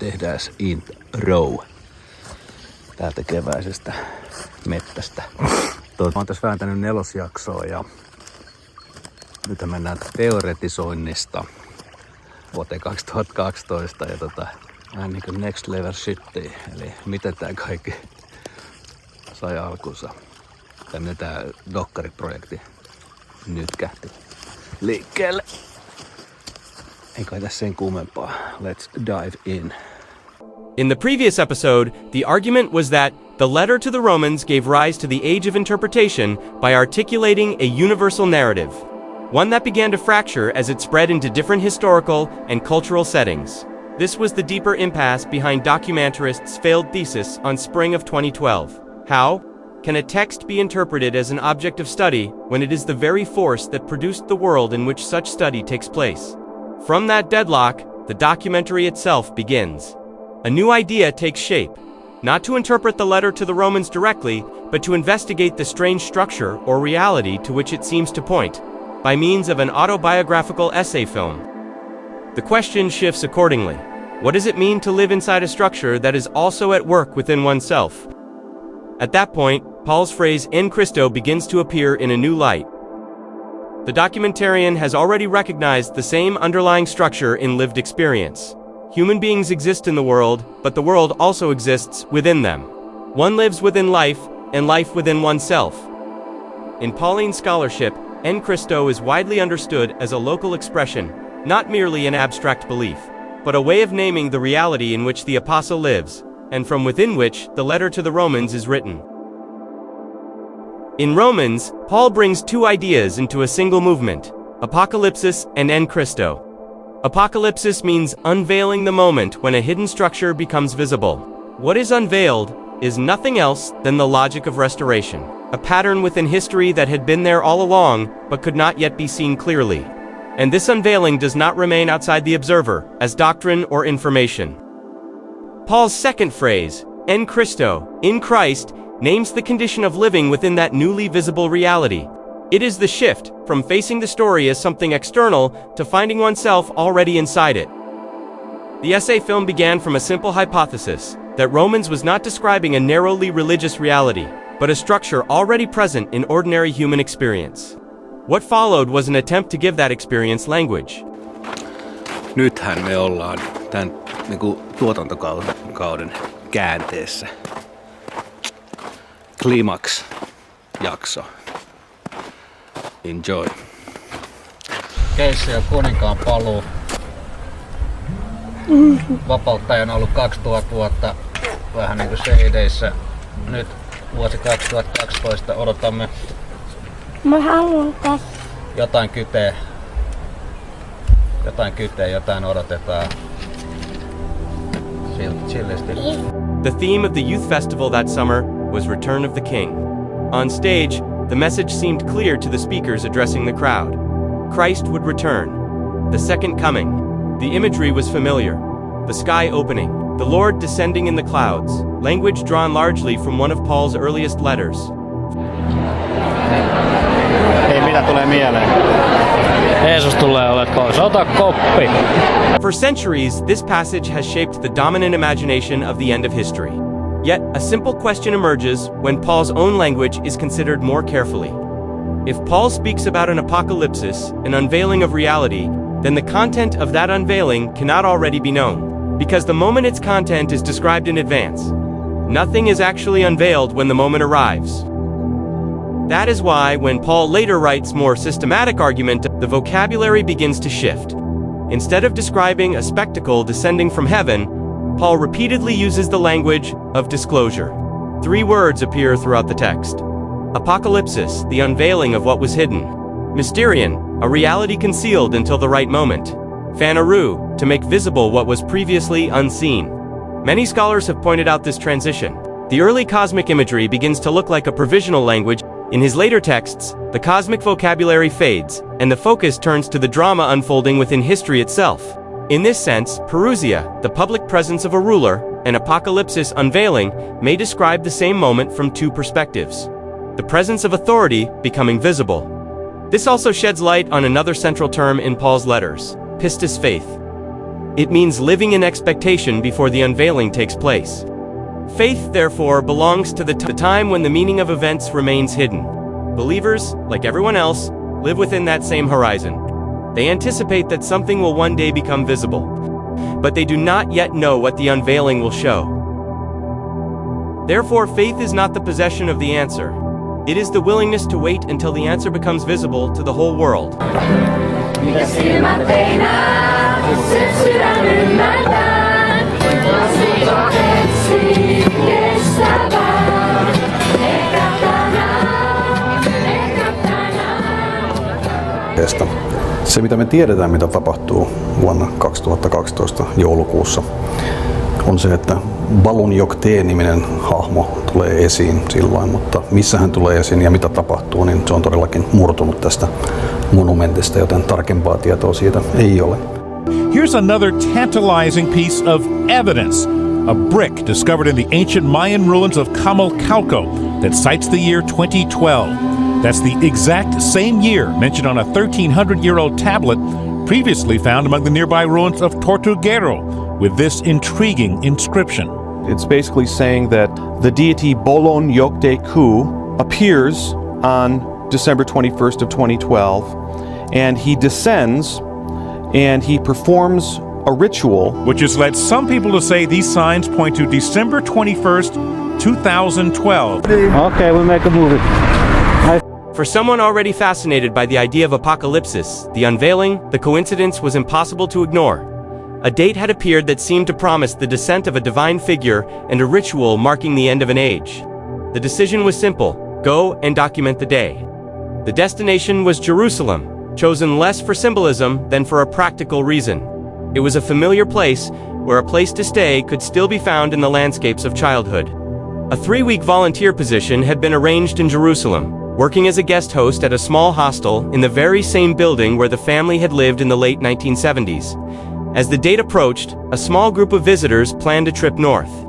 tehdään intro täältä keväisestä mettästä. Mä oon tässä vääntänyt 4. jaksoa ja nyt mennään teoretisoinnista vuoteen 2012 ja vähän niin kuin next level shittia, eli miten tää kaikki sai alkunsa. Tämmönen tää dokkariprojekti nyt kähti liikkeelle. Ei kai tässä sen kummempaa. Let's dive in. In the previous episode, the argument was that the letter to the Romans gave rise to the age of interpretation by articulating a universal narrative, one that began to fracture as it spread into different historical and cultural settings. This was the deeper impasse behind documentarists' failed thesis on spring of 2012. How can a text be interpreted as an object of study when it is the very force that produced the world in which such study takes place? From that deadlock, the documentary itself begins. A new idea takes shape, not to interpret the letter to the Romans directly, but to investigate the strange structure or reality to which it seems to point, by means of an autobiographical essay film. The question shifts accordingly. What does it mean to live inside a structure that is also at work within oneself? At that point, Paul's phrase "en Christo" begins to appear in a new light. The documentarian has already recognized the same underlying structure in lived experience. Human beings exist in the world, but the world also exists within them. One lives within life, and life within oneself. In Pauline scholarship, "en Christo" is widely understood as a local expression, not merely an abstract belief, but a way of naming the reality in which the apostle lives, and from within which the letter to the Romans is written. In Romans, Paul brings two ideas into a single movement: apocalypsis and "en Christo." Apocalypsis means unveiling the moment when a hidden structure becomes visible. What is unveiled is nothing else than the logic of restoration, a pattern within history that had been there all along but could not yet be seen clearly. And this unveiling does not remain outside the observer as doctrine or information. Paul's second phrase, "en Christo," in Christ, names the condition of living within that newly visible reality. It is the shift from facing the story as something external to finding oneself already inside it. The essay film began from a simple hypothesis, that Romans was not describing a narrowly religious reality, but a structure already present in ordinary human experience. What followed was an attempt to give that experience language. Nythän me ollaan tämän tuotantokauden käänteessä. Klimaks-jakso. Enjoy. Keissi ja kuninkaan paluu. Vapauttaja on ollut 2000 vuotta vähän niin kuin shadeissä. Nyt vuosi 2012 odotamme. Mä haluan tässä. Jotain kytee, jotain odotetaan. Chillisti. The theme of the youth festival that summer was Return of the King. On stage, the message seemed clear to the speakers addressing the crowd. Christ would return. The second coming. The imagery was familiar. The sky opening. The Lord descending in the clouds. Language drawn largely from one of Paul's earliest letters. Ei mitä tulee mieleen. Jeesus tulee oletko. Ota koppi. For centuries, this passage has shaped the dominant imagination of the end of history. Yet, a simple question emerges when Paul's own language is considered more carefully. If Paul speaks about an apocalypsis, an unveiling of reality, then the content of that unveiling cannot already be known, because the moment its content is described in advance. Nothing is actually unveiled when the moment arrives. That is why, when Paul later writes more systematic argument, the vocabulary begins to shift. Instead of describing a spectacle descending from heaven, Paul repeatedly uses the language of disclosure. 3 words appear throughout the text. Apocalypsis, the unveiling of what was hidden. Mysterion, a reality concealed until the right moment. Phaneroo, to make visible what was previously unseen. Many scholars have pointed out this transition. The early cosmic imagery begins to look like a provisional language. In his later texts, the cosmic vocabulary fades, and the focus turns to the drama unfolding within history itself. In this sense, parousia, the public presence of a ruler, and apocalypsis, unveiling, may describe the same moment from 2 perspectives. The presence of authority becoming visible. This also sheds light on another central term in Paul's letters, pistis, faith. It means living in expectation before the unveiling takes place. Faith, therefore, belongs to the time when the meaning of events remains hidden. Believers, like everyone else, live within that same horizon. They anticipate that something will one day become visible, but they do not yet know what the unveiling will show. Therefore, faith is not the possession of the answer. It is the willingness to wait until the answer becomes visible to the whole world. Mikä silmät ei näe, se sydän ymmärtää. Logiikka etsii kestävää. Ehkä tänään. Se, mitä me tiedetään, mitä tapahtuu vuonna 2012 joulukuussa, on se, että Bolon Yokten niminen hahmo tulee esiin silloin, mutta missä hän tulee esiin ja mitä tapahtuu, niin se on todellakin murtunut tästä monumentista, joten tarkempaa tietoa siitä ei ole. Here's another tantalizing piece of evidence. A brick discovered in the ancient Mayan ruins of Camalcalco that cites the year 2012. That's the exact same year mentioned on a 1,300-year-old tablet previously found among the nearby ruins of Tortuguero with this intriguing inscription. It's basically saying that the deity Bolon Yokten appears on December 21st of 2012, and he descends and he performs a ritual, which has led some people to say these signs point to December 21st, 2012. Okay, we make a movie. For someone already fascinated by the idea of apocalypse, the unveiling, the coincidence was impossible to ignore. A date had appeared that seemed to promise the descent of a divine figure and a ritual marking the end of an age. The decision was simple: go and document the day. The destination was Jerusalem, chosen less for symbolism than for a practical reason. It was a familiar place where a place to stay could still be found in the landscapes of childhood. A 3-week volunteer position had been arranged in Jerusalem, working as a guest host at a small hostel in the very same building where the family had lived in the late 1970s. As the date approached, a small group of visitors planned a trip north.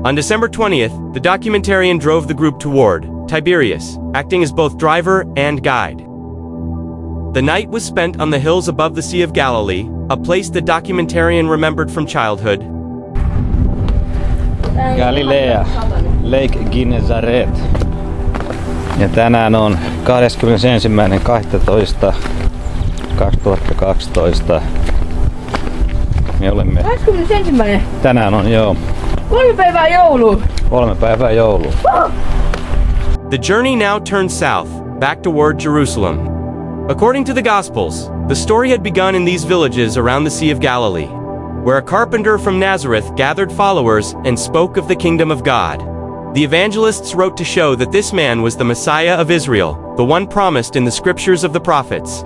On December 20th, the documentarian drove the group toward Tiberias, acting as both driver and guide. The night was spent on the hills above the Sea of Galilee, a place the documentarian remembered from childhood. Galilea, Lake Gennesaret. Ja tänään on 21.12.2012. Me olemme... 21. Tänään on, joo. 3 päivää joulua. 3 päivää joulua. The journey now turned south, back toward Jerusalem. According to the Gospels, the story had begun in these villages around the Sea of Galilee, where a carpenter from Nazareth gathered followers and spoke of the kingdom of God. The evangelists wrote to show that this man was the Messiah of Israel, the one promised in the scriptures of the prophets.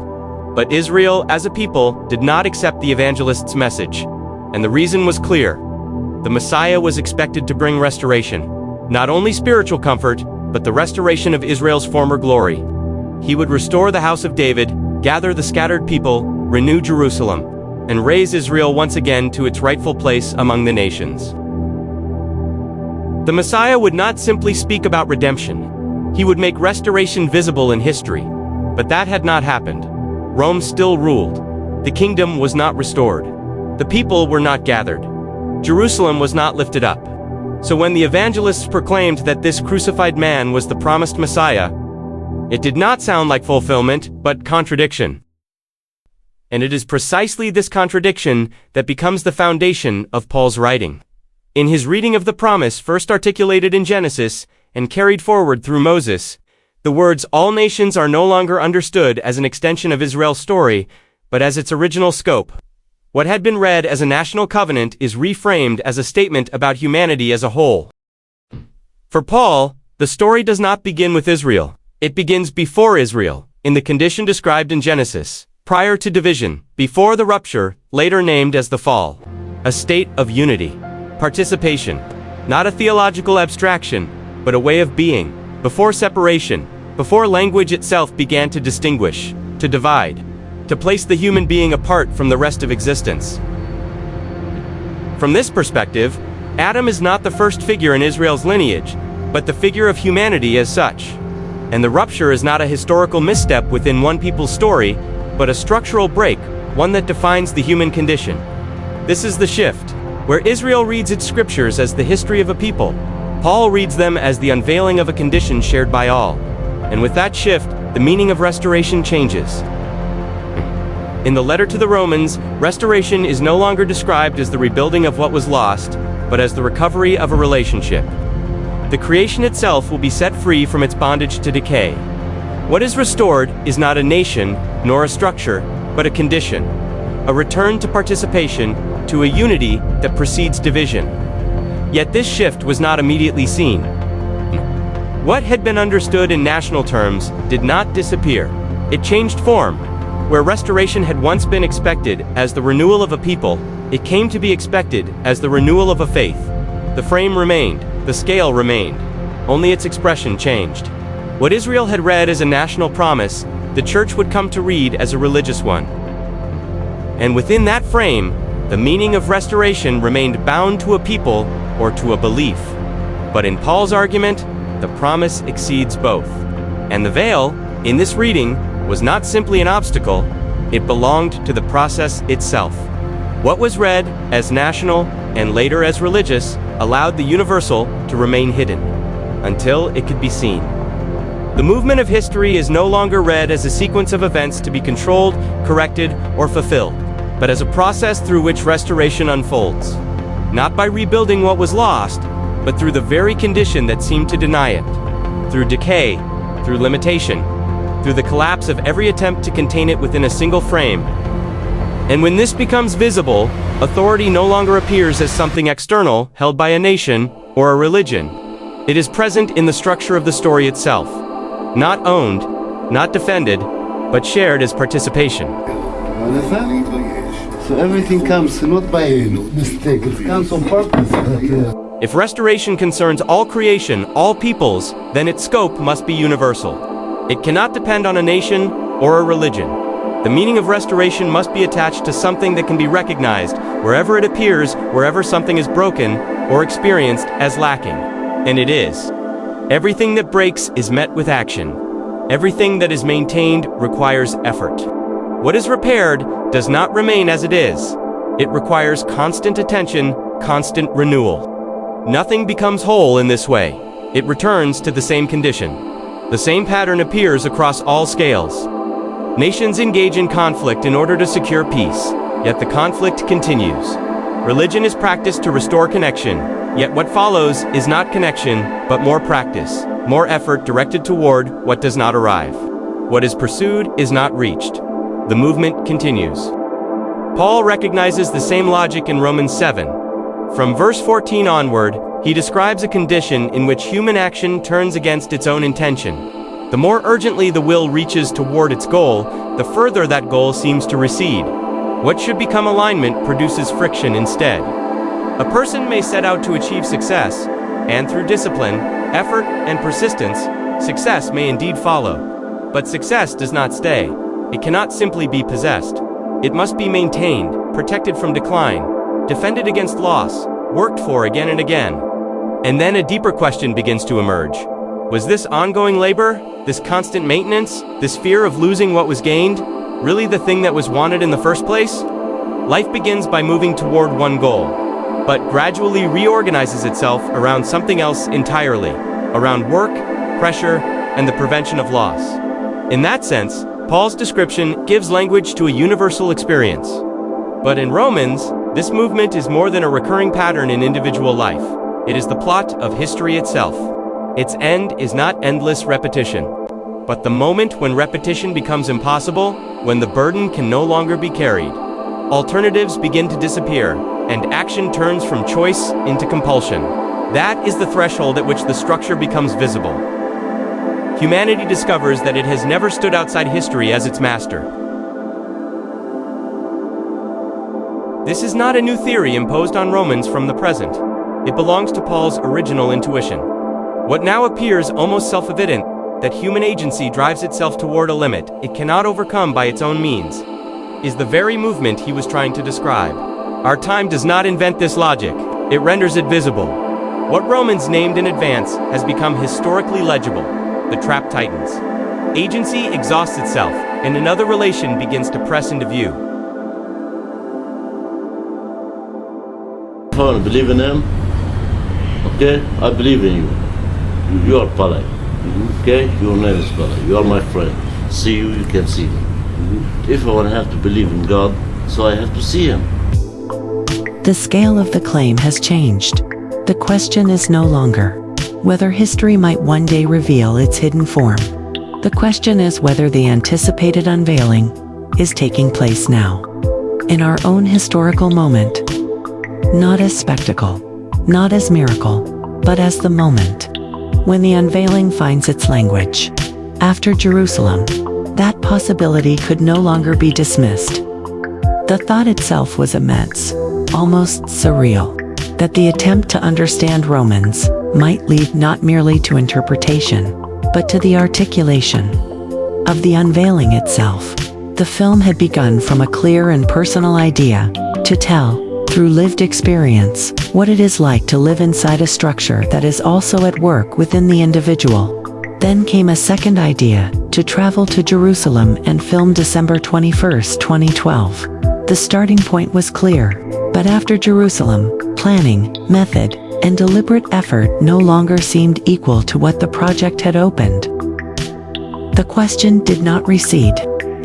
But Israel, as a people, did not accept the evangelists' message, and the reason was clear. The Messiah was expected to bring restoration, not only spiritual comfort, but the restoration of Israel's former glory. He would restore the house of David, gather the scattered people, renew Jerusalem, and raise Israel once again to its rightful place among the nations. The Messiah would not simply speak about redemption. He would make restoration visible in history. But that had not happened. Rome still ruled. The kingdom was not restored. The people were not gathered. Jerusalem was not lifted up. So when the evangelists proclaimed that this crucified man was the promised Messiah, it did not sound like fulfillment, but contradiction. And it is precisely this contradiction that becomes the foundation of Paul's writing. In his reading of the promise first articulated in Genesis and carried forward through Moses, the words "all nations" are no longer understood as an extension of Israel's story, but as its original scope. What had been read as a national covenant is reframed as a statement about humanity as a whole. For Paul, the story does not begin with Israel. It begins before Israel, in the condition described in Genesis, prior to division, before the rupture, later named as the fall. A state of unity. Participation. Not a theological abstraction, but a way of being. Before separation, before language itself began to distinguish, to divide, to place the human being apart from the rest of existence. From this perspective, Adam is not the first figure in Israel's lineage, but the figure of humanity as such. And the rupture is not a historical misstep within one people's story, but a structural break, one that defines the human condition. This is the shift. Where Israel reads its scriptures as the history of a people, Paul reads them as the unveiling of a condition shared by all. And with that shift, the meaning of restoration changes. In the letter to the Romans, restoration is no longer described as the rebuilding of what was lost, but as the recovery of a relationship. The creation itself will be set free from its bondage to decay. What is restored is not a nation, nor a structure, but a condition. A return to participation, to a unity that precedes division. Yet this shift was not immediately seen. What had been understood in national terms did not disappear. It changed form. Where restoration had once been expected as the renewal of a people, it came to be expected as the renewal of a faith. The frame remained, the scale remained. Only its expression changed. What Israel had read as a national promise, the church would come to read as a religious one. And within that frame, the meaning of restoration remained bound to a people or to a belief. But in Paul's argument, the promise exceeds both. And the veil, in this reading, was not simply an obstacle, it belonged to the process itself. What was read as national and later as religious allowed the universal to remain hidden until it could be seen. The movement of history is no longer read as a sequence of events to be controlled, corrected, or fulfilled, but as a process through which restoration unfolds. Not by rebuilding what was lost, but through the very condition that seemed to deny it. Through decay, through limitation, through the collapse of every attempt to contain it within a single frame. And when this becomes visible, authority no longer appears as something external, held by a nation or a religion. It is present in the structure of the story itself. Not owned, not defended, but shared as participation. So everything comes not by mistake, it comes on purpose. If restoration concerns all creation, all peoples, then its scope must be universal. It cannot depend on a nation or a religion. The meaning of restoration must be attached to something that can be recognized wherever it appears, wherever something is broken or experienced as lacking. And it is. Everything that breaks is met with action. Everything that is maintained requires effort. What is repaired does not remain as it is. It requires constant attention, constant renewal. Nothing becomes whole in this way. It returns to the same condition. The same pattern appears across all scales. Nations engage in conflict in order to secure peace, yet the conflict continues. Religion is practiced to restore connection, yet what follows is not connection, but more practice, more effort directed toward what does not arrive. What is pursued is not reached. The movement continues. Paul recognizes the same logic in Romans 7. From verse 14 onward, he describes a condition in which human action turns against its own intention. The more urgently the will reaches toward its goal, the further that goal seems to recede. What should become alignment produces friction instead. A person may set out to achieve success, and through discipline, effort, and persistence, success may indeed follow. But success does not stay. It cannot simply be possessed. It must be maintained, protected from decline, defended against loss, worked for again and again. And then a deeper question begins to emerge. Was this ongoing labor, this constant maintenance, this fear of losing what was gained, really the thing that was wanted in the first place? Life begins by moving toward one goal, but gradually reorganizes itself around something else entirely, around work, pressure, and the prevention of loss. In that sense, Paul's description gives language to a universal experience. But in Romans, this movement is more than a recurring pattern in individual life. It is the plot of history itself. Its end is not endless repetition, but the moment when repetition becomes impossible, when the burden can no longer be carried. Alternatives begin to disappear, and action turns from choice into compulsion. That is the threshold at which the structure becomes visible. Humanity discovers that it has never stood outside history as its master. This is not a new theory imposed on Romans from the present. It belongs to Paul's original intuition. What now appears almost self-evident, that human agency drives itself toward a limit it cannot overcome by its own means, is the very movement he was trying to describe. Our time does not invent this logic, it renders it visible. What Romans named in advance has become historically legible, the trap tightens. Agency exhausts itself, and another relation begins to press into view. I want to believe in him, okay, I believe in you. You are Pale, okay? Your name is Pale. You are my friend. See you, you can see me. If I want to have to believe in God, so I have to see him. The scale of the claim has changed. The question is no longer whether history might one day reveal its hidden form. The question is whether the anticipated unveiling is taking place now, in our own historical moment, not as spectacle, not as miracle, but as the moment when the unveiling finds its language. After Jerusalem, that possibility could no longer be dismissed. The thought itself was immense, almost surreal, that the attempt to understand Romans might lead not merely to interpretation, but to the articulation of the unveiling itself. The film had begun from a clear and personal idea to tell, through lived experience, what it is like to live inside a structure that is also at work within the individual. Then came a second idea, to travel to Jerusalem and film December 21, 2012. The starting point was clear, but after Jerusalem, planning, method, and deliberate effort no longer seemed equal to what the project had opened. The question did not recede.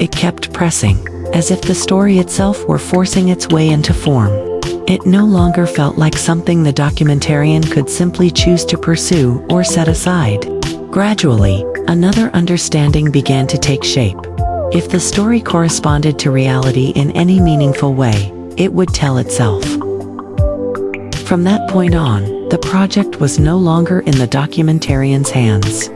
It kept pressing, as if the story itself were forcing its way into form. It no longer felt like something the documentarian could simply choose to pursue or set aside. Gradually, another understanding began to take shape. If the story corresponded to reality in any meaningful way, it would tell itself. From that point on, the project was no longer in the documentarian's hands.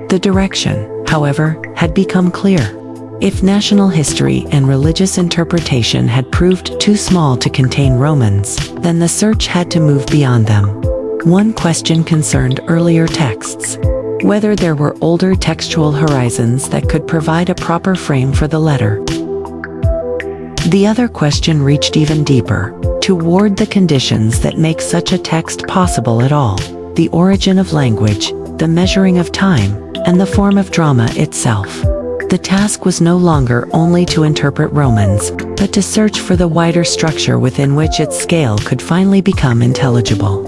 The direction, however, had become clear. If national history and religious interpretation had proved too small to contain Romans, then the search had to move beyond them. One question concerned earlier texts, whether there were older textual horizons that could provide a proper frame for the letter. The other question reached even deeper, toward the conditions that make such a text possible at all: the origin of language, the measuring of time, and the form of drama itself. The task was no longer only to interpret Romans, but to search for the wider structure within which its scale could finally become intelligible.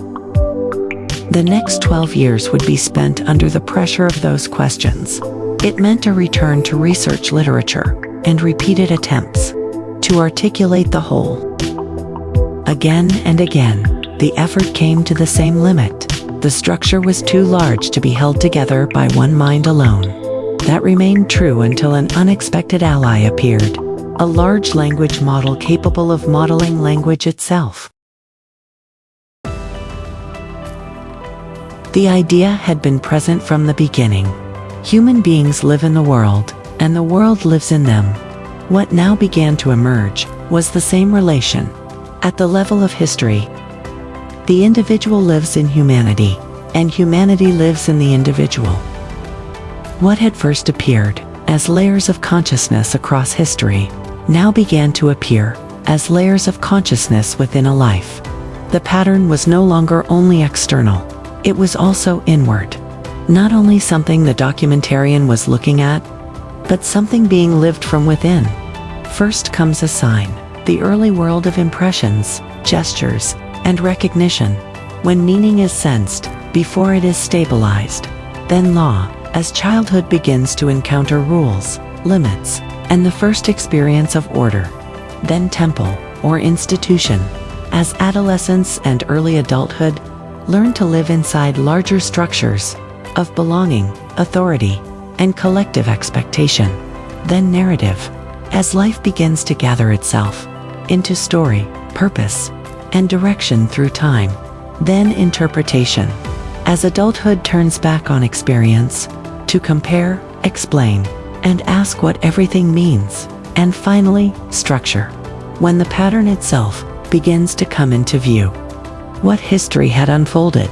The next 12 years would be spent under the pressure of those questions. It meant a return to research literature and repeated attempts to articulate the whole. Again and again, the effort came to the same limit. The structure was too large to be held together by one mind alone. That remained true until an unexpected ally appeared, a large language model capable of modeling language itself. The idea had been present from the beginning. Human beings live in the world, and the world lives in them. What now began to emerge was the same relation. At the level of history, the individual lives in humanity, and humanity lives in the individual. What had first appeared as layers of consciousness across history now began to appear as layers of consciousness within a life. The pattern was no longer only external. It was also inward. Not only something the documentarian was looking at, but something being lived from within. First comes a sign, the early world of impressions, gestures, and recognition, when meaning is sensed, before it is stabilized. Then law, as childhood begins to encounter rules, limits, and the first experience of order. Then temple, or institution, as adolescence and early adulthood learn to live inside larger structures of belonging, authority, and collective expectation. Then narrative, as life begins to gather itself into story, purpose, and direction through time. Then interpretation, as adulthood turns back on experience to compare, explain, and ask what everything means. And finally, structure, when the pattern itself begins to come into view. What history had unfolded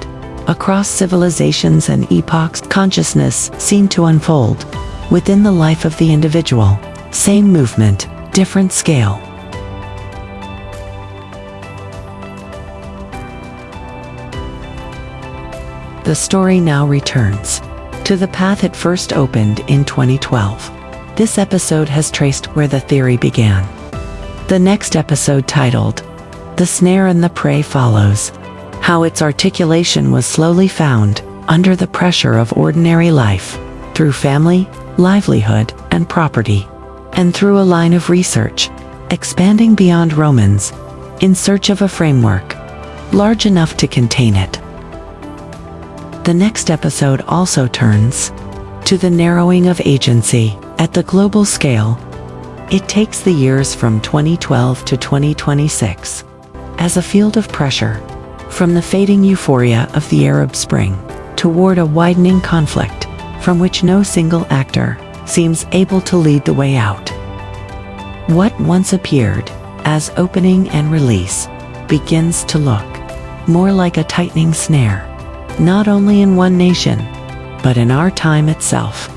across civilizations and epochs, consciousness seemed to unfold within the life of the individual. Same movement, different scale. The story now returns to the path it first opened in 2012. This episode has traced where the theory began. The next episode, titled The snare and the prey follows. How its articulation was slowly found, under the pressure of ordinary life, through family, livelihood, and property, and through a line of research, expanding beyond Romans, in search of a framework, large enough to contain it. The next episode also turns to the narrowing of agency at the global scale. It takes the years from 2012 to 2026 as a field of pressure, from the fading euphoria of the Arab Spring toward a widening conflict from which no single actor seems able to lead the way out. What once appeared as opening and release begins to look more like a tightening snare, not only in one nation, but in our time itself.